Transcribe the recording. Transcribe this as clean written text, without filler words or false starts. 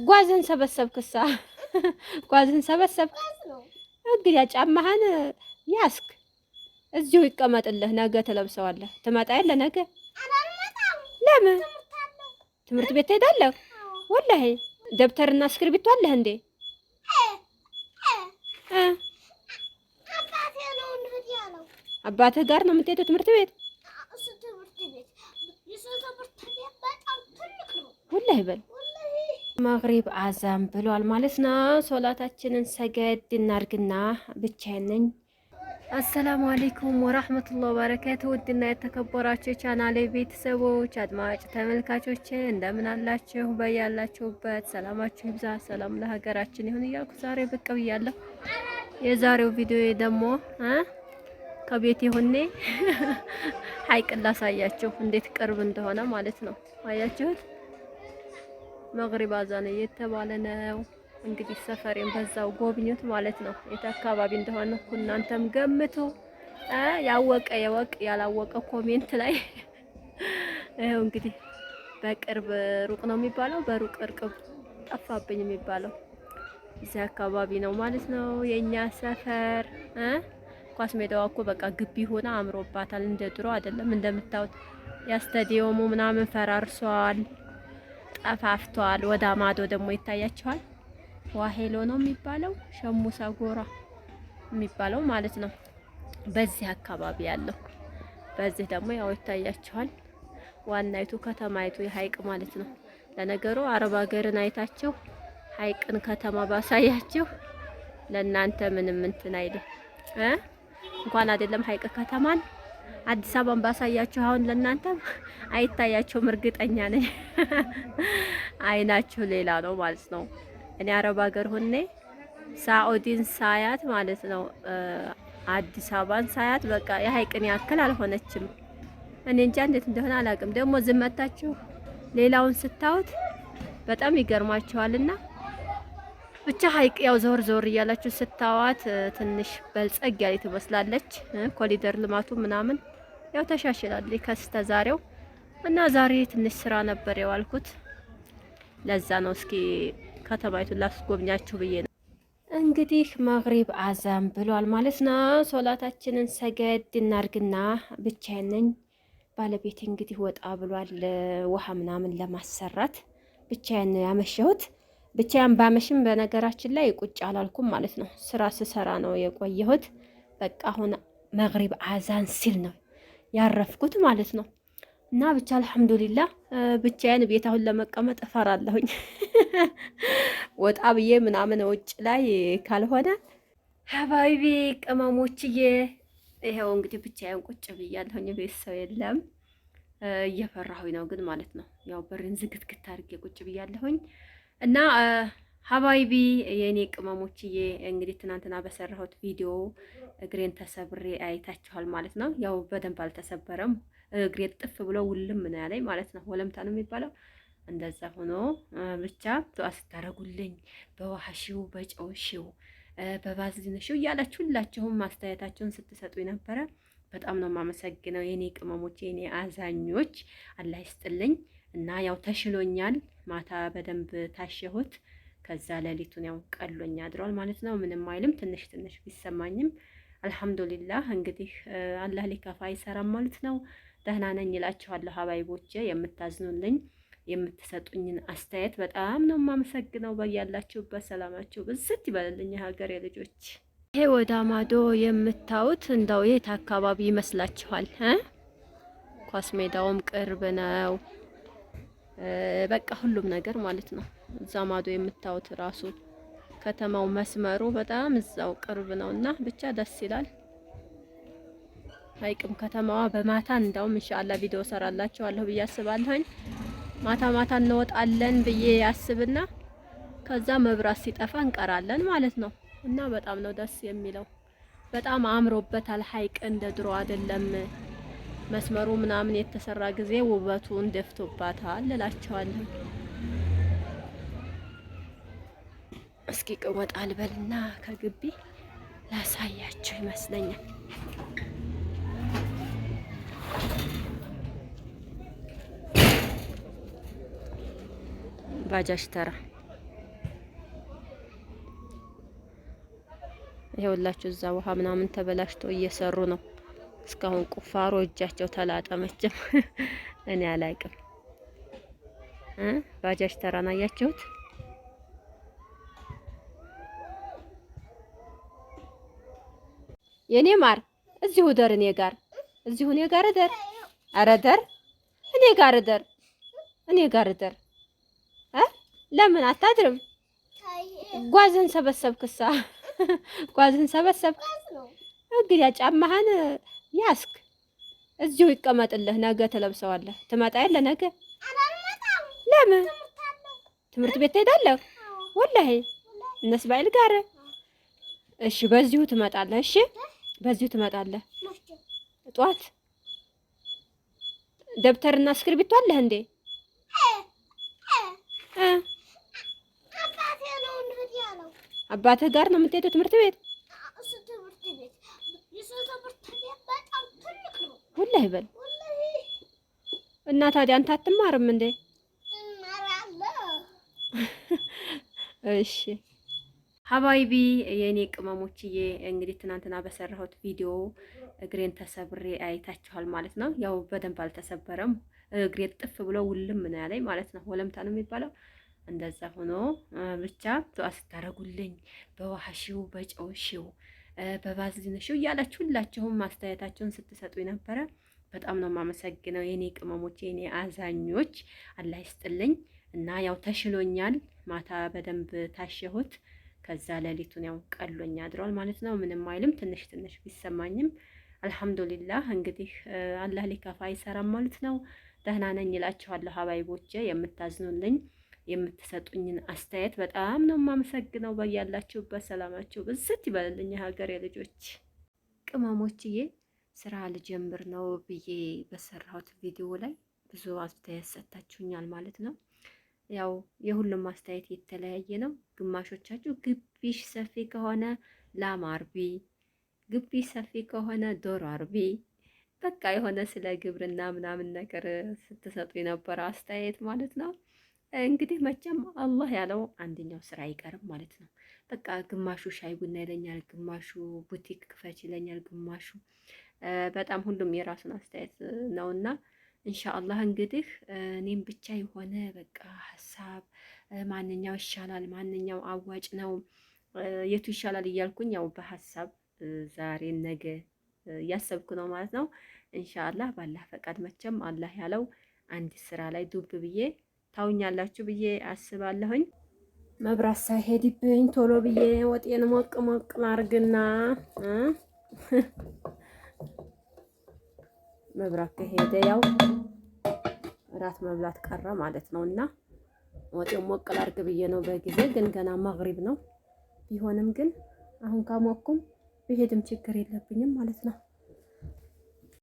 ጓዝን ሰበሰብክሳ ጓዝን ሰበሰብክ። እንግዲያ ጫማህን ያስክ እዚሁ ይቀመጥልህ። ነገ ትለብሰዋለህ። ትመጣ የለ ነገ። ለምን ትምህርት ቤት ትሄዳለህ? ወላሂ ደብተርና እስክሪብቶ አለህ እንዴ? አባትህ ጋር ነው የምትሄደው ትምህርት ቤት? ወላሂ በል መግሪብ አዛን ብሏል ማለት ነው። ሶላታችንን ሰገድ እናርግና ብቻዬን ነኝ። አሰላሙ አለይኩም ወራህመቱላሂ ወበረካቱ። ውድና የተከበራችሁ ቻናሌ ቤተሰቦች አድማጭ ተመልካቾች እንደምን አላችሁ? በያላችሁበት ሰላማችሁ ይብዛ። ሰላም ለሀገራችን ይሁን እያልኩ ዛሬ ብቅ ብያለሁ። የዛሬው ቪዲዮ ደግሞ ከቤቴ ሆኜ ሀይቅን ላሳያችሁ እንዴት ቅርብ እንደሆነ ማለት ነው። አያችሁት? መግሪብ አዛን እየተባለ ነው። እንግዲህ ሰፈሬን በዛው ጎብኙት ማለት ነው። የት አካባቢ እንደሆነ እናንተም ገምቱ። ያወቀ የወቅ ያላወቀ ኮሜንት ላይ ይኸው እንግዲህ በቅርብ ሩቅ ነው የሚባለው፣ በሩቅ እርቅብ ጠፋብኝ የሚባለው እዚህ አካባቢ ነው ማለት ነው የኛ ሰፈር። ኳስ ሜዳዋ እኮ በቃ ግቢ ሆና አምሮባታል። እንደ ድሮ አይደለም እንደምታዩት። ያስተዲየሙ ምናምን ፈራርሷል፣ ጠፋፍቷል። ወደ ማዶ ደግሞ ይታያቸዋል። ዋሄሎ ነው የሚባለው፣ ሸሙሳ ጎራ የሚባለው ማለት ነው። በዚህ አካባቢ ያለው በዚህ ደግሞ ያው ይታያቸዋል። ዋናይቱ ከተማይቱ የሀይቅ ማለት ነው። ለነገሩ አረብ ሀገርን አይታችሁ ሀይቅን ከተማ ባሳያችሁ ለእናንተ ምንም እንትን አይልም። እንኳን አይደለም ሀይቅ ከተማን አዲስ አበባን ባሳያችሁ አሁን ለእናንተ አይታያችሁም፣ እርግጠኛ ነኝ። አይናችሁ ሌላ ነው ማለት ነው። እኔ አረብ ሀገር ሆኜ ሳኡዲን ሳያት ማለት ነው አዲስ አበባን ሳያት በቃ የሀይቅን ያክል አልሆነችም። እኔ እንጃ እንዴት እንደሆነ አላውቅም። ደግሞ ዝመታችሁ ሌላውን ስታዩት በጣም ይገርማችኋልና ብቻ ሀይቅ ያው ዞር ዞር እያላችሁ ስታዋት ትንሽ በልጸግ ያለ ትመስላለች። ኮሊደር ልማቱ ምናምን ያው ተሻሽላለች ከስተ ዛሬው እና ዛሬ ትንሽ ስራ ነበር የዋልኩት። ለዛ ነው እስኪ ከተማይቱን ላስጎብኛችሁ ብዬ ነው። እንግዲህ መግሪብ አዛን ብሏል ማለት ነው። ሶላታችንን ሰገድ እናርግና ብቻዬን ነኝ። ባለቤቴ እንግዲህ ወጣ ብሏል ውሃ ምናምን ለማሰራት። ብቻዬን ነው ያመሸሁት። ብቻዬን ባመሽም በነገራችን ላይ ቁጭ አላልኩም ማለት ነው። ስራ ስሰራ ነው የቆየሁት። በቃ አሁን መግሪብ አዛን ሲል ነው ያረፍኩት ማለት ነው። እና ብቻ አልሐምዱሊላህ ብቻዬን ቤት አሁን ለመቀመጥ እፈራለሁኝ። ወጣ ብዬ ምናምን ውጭ ላይ ካልሆነ ሀባይቢ ቅመሞችዬ ይሄው እንግዲህ ብቻዬን ቁጭ ብያለሁኝ። ቤት ሰው የለም። እየፈራሁኝ ነው ግን ማለት ነው። ያው በሬን ዝግትግት አድርጌ ቁጭ ብያለሁኝ። እና ሀባይቢ የኔ ቅመሞችዬ እንግዲህ ትናንትና በሰራሁት ቪዲዮ እግሬን ተሰብሬ አይታችኋል ማለት ነው። ያው በደንብ አልተሰበረም። እግሬ ጥፍ ብሎ ውልም ነው ያለኝ ማለት ነው። ወለምታ ነው የሚባለው። እንደዛ ሆኖ ብቻ ዱአ ስታረጉልኝ በዋህሽው በጨውሽው በባዝሊንሽው እያላችሁ ሁላችሁም ማስተያየታችሁን ስትሰጡ ነበረ። በጣም ነው የማመሰግነው የኔ ቅመሞች፣ የኔ አዛኞች። አላህ ይስጥልኝ። እና ያው ተሽሎኛል። ማታ በደንብ ታሸሁት። ከዛ ሌሊቱን ያው ቀሎኛ አድሯል ማለት ነው። ምንም አይልም። ትንሽ ትንሽ ቢሰማኝም አልሐምዱሊላህ። እንግዲህ አላህ ሊከፋ አይሰራም ማለት ነው። ደህና ነኝ እላችኋለሁ ሀባይቦቼ። የምታዝኑልኝ የምትሰጡኝን አስተያየት በጣም ነው የማመሰግነው። በያላችሁበት ሰላማችሁ ብዝት ይበልልኝ ሀገሬ ልጆች። ይሄ ወደ ማዶ የምታዩት እንደው የት አካባቢ ይመስላችኋል? ኳስ ሜዳውም ቅርብ ነው። በቃ ሁሉም ነገር ማለት ነው። እዛ ማዶ የምታዩት ራሱ ከተማው መስመሩ በጣም እዛው ቅርብ ነውና ብቻ ደስ ይላል። ሀይቅም ከተማዋ በማታ እንዳውም ኢንሻአላህ ቪዲዮ ሰራላችኋለሁ ብዬ አስባለሁኝ። ማታ ማታ እንወጣለን ብዬ ያስብና ከዛ መብራት ሲጠፋ እንቀራለን ማለት ነው። እና በጣም ነው ደስ የሚለው። በጣም አምሮበታል። ሀይቅ እንደ ድሮ አይደለም። መስመሩ ምናምን የተሰራ ጊዜ ውበቱን ደፍቶባታል እላችኋለሁ። እስኪ ወጣ ልበልና ከግቢ ላሳያችሁ ይመስለኛል። ባጃጅ ተራ ይኸውላችሁ እዛ ውሃ ምናምን ተበላሽቶ እየሰሩ ነው። እስካሁን ቁፋሮ እጃቸው ተላጠ መቼም እኔ አላቅም። ባጃጅ ተራና አያችሁት? የኔ ማር እዚሁ ደር እኔ ጋር እዚሁ እኔ ጋር ደር። ኧረ ደር እኔ ጋር ደር እኔ ጋር ደር። ለምን አታድርም? ጓዝን ሰበሰብክሳ ጓዝን ሰበሰብክ። እንግዲህ ጫማህን ያስክ እዚሁ ይቀመጥልህ። ነገ ትለብሰዋለህ። ትመጣ የለ ነገ። ለምን ትምህርት ቤት ትሄዳለህ? ወላሂ እነ እስማኤል ጋር። እሺ በዚሁ ትመጣለህ። እሺ በዚሁ ትመጣለህ። ጧት ደብተርና እስክሪብቶ አለህ እንዴ? አባትህ ጋር ነው የምትሄደው ትምህርት ቤት? ወላሂ በል እና ታዲያ አንተ አትማርም እንዴ? እሺ ሀባይቢ የኔ ቅመሞችዬ፣ እንግዲህ ትናንትና በሰራሁት ቪዲዮ እግሬን ተሰብሬ አይታችኋል ማለት ነው። ያው በደንብ አልተሰበረም፣ እግሬ ጥፍ ብሎ ውልም ነው ያለኝ ማለት ነው። ወለምታ ነው የሚባለው። እንደዛ ሆኖ ብቻ ዱአ ስታረጉልኝ በዋህሽው በጨውሽው በባዝሊንሽው እያላችሁ ሁላችሁም አስተያየታችሁን ስትሰጡ ነበረ። በጣም ነው የማመሰግነው የኔ ቅመሞች፣ የኔ አዛኞች፣ አላህ ይስጥልኝ። እና ያው ተሽሎኛል። ማታ በደንብ ታሸሁት። ከዛ ሌሊቱን ያው ቀሎኝ አድሯል ማለት ነው። ምንም አይልም። ትንሽ ትንሽ ቢሰማኝም አልሐምዱሊላህ። እንግዲህ አላህ ሊከፋ አይሰራም ማለት ነው። ደህና ነኝ እላችኋለሁ ሀባይቦቼ። የምታዝኑልኝ የምትሰጡኝን አስተያየት በጣም ነው የማመሰግነው። በያላችሁበት ሰላማችሁ ብዝት ይበልልኝ የሀገሬ ልጆች። ቅመሞችዬ ስራ ልጀምር ነው ብዬ በሰራሁት ቪዲዮ ላይ ብዙ አስተያየት ሰጥታችሁኛል ማለት ነው። ያው የሁሉም አስተያየት የተለያየ ነው። ግማሾቻችሁ ግቢሽ ሰፊ ከሆነ ላም አርቢ፣ ግቢሽ ሰፊ ከሆነ ዶሮ አርቢ፣ በቃ የሆነ ስለ ግብርና ምናምን ነገር ስትሰጡ የነበረ አስተያየት ማለት ነው። እንግዲህ መቼም አላህ ያለው አንደኛው ስራ አይቀርም ማለት ነው። በቃ ግማሹ ሻይ ቡና ይለኛል፣ ግማሹ ቡቲክ ክፈች ይለኛል፣ ግማሹ በጣም ሁሉም የራሱን አስተያየት ነውና ኢንሻአላህ እንግዲህ እኔም ብቻ የሆነ በቃ ሀሳብ ማንኛው ይሻላል፣ ማንኛው አዋጭ ነው፣ የቱ ይሻላል እያልኩኝ ያው በሀሳብ ዛሬ ነገ እያሰብኩ ነው ማለት ነው። ኢንሻአላህ ባላህ ፈቃድ መቼም አላህ ያለው አንድ ስራ ላይ ዱብ ብዬ ታውኛላችሁ ብዬ አስባለሁኝ። መብራት ሳይሄድብኝ ቶሎ ብዬ ወጤን ሞቅ ሞቅ ላርግና መብራት ከሄደ ያው እራት መብላት ቀረ ማለት ነው። እና ወጤን ሞቅ ላርግ ብዬ ነው በጊዜ ግን ገና መግሪብ ነው። ቢሆንም ግን አሁን ካሞኩም ብሄድም ችግር የለብኝም ማለት ነው።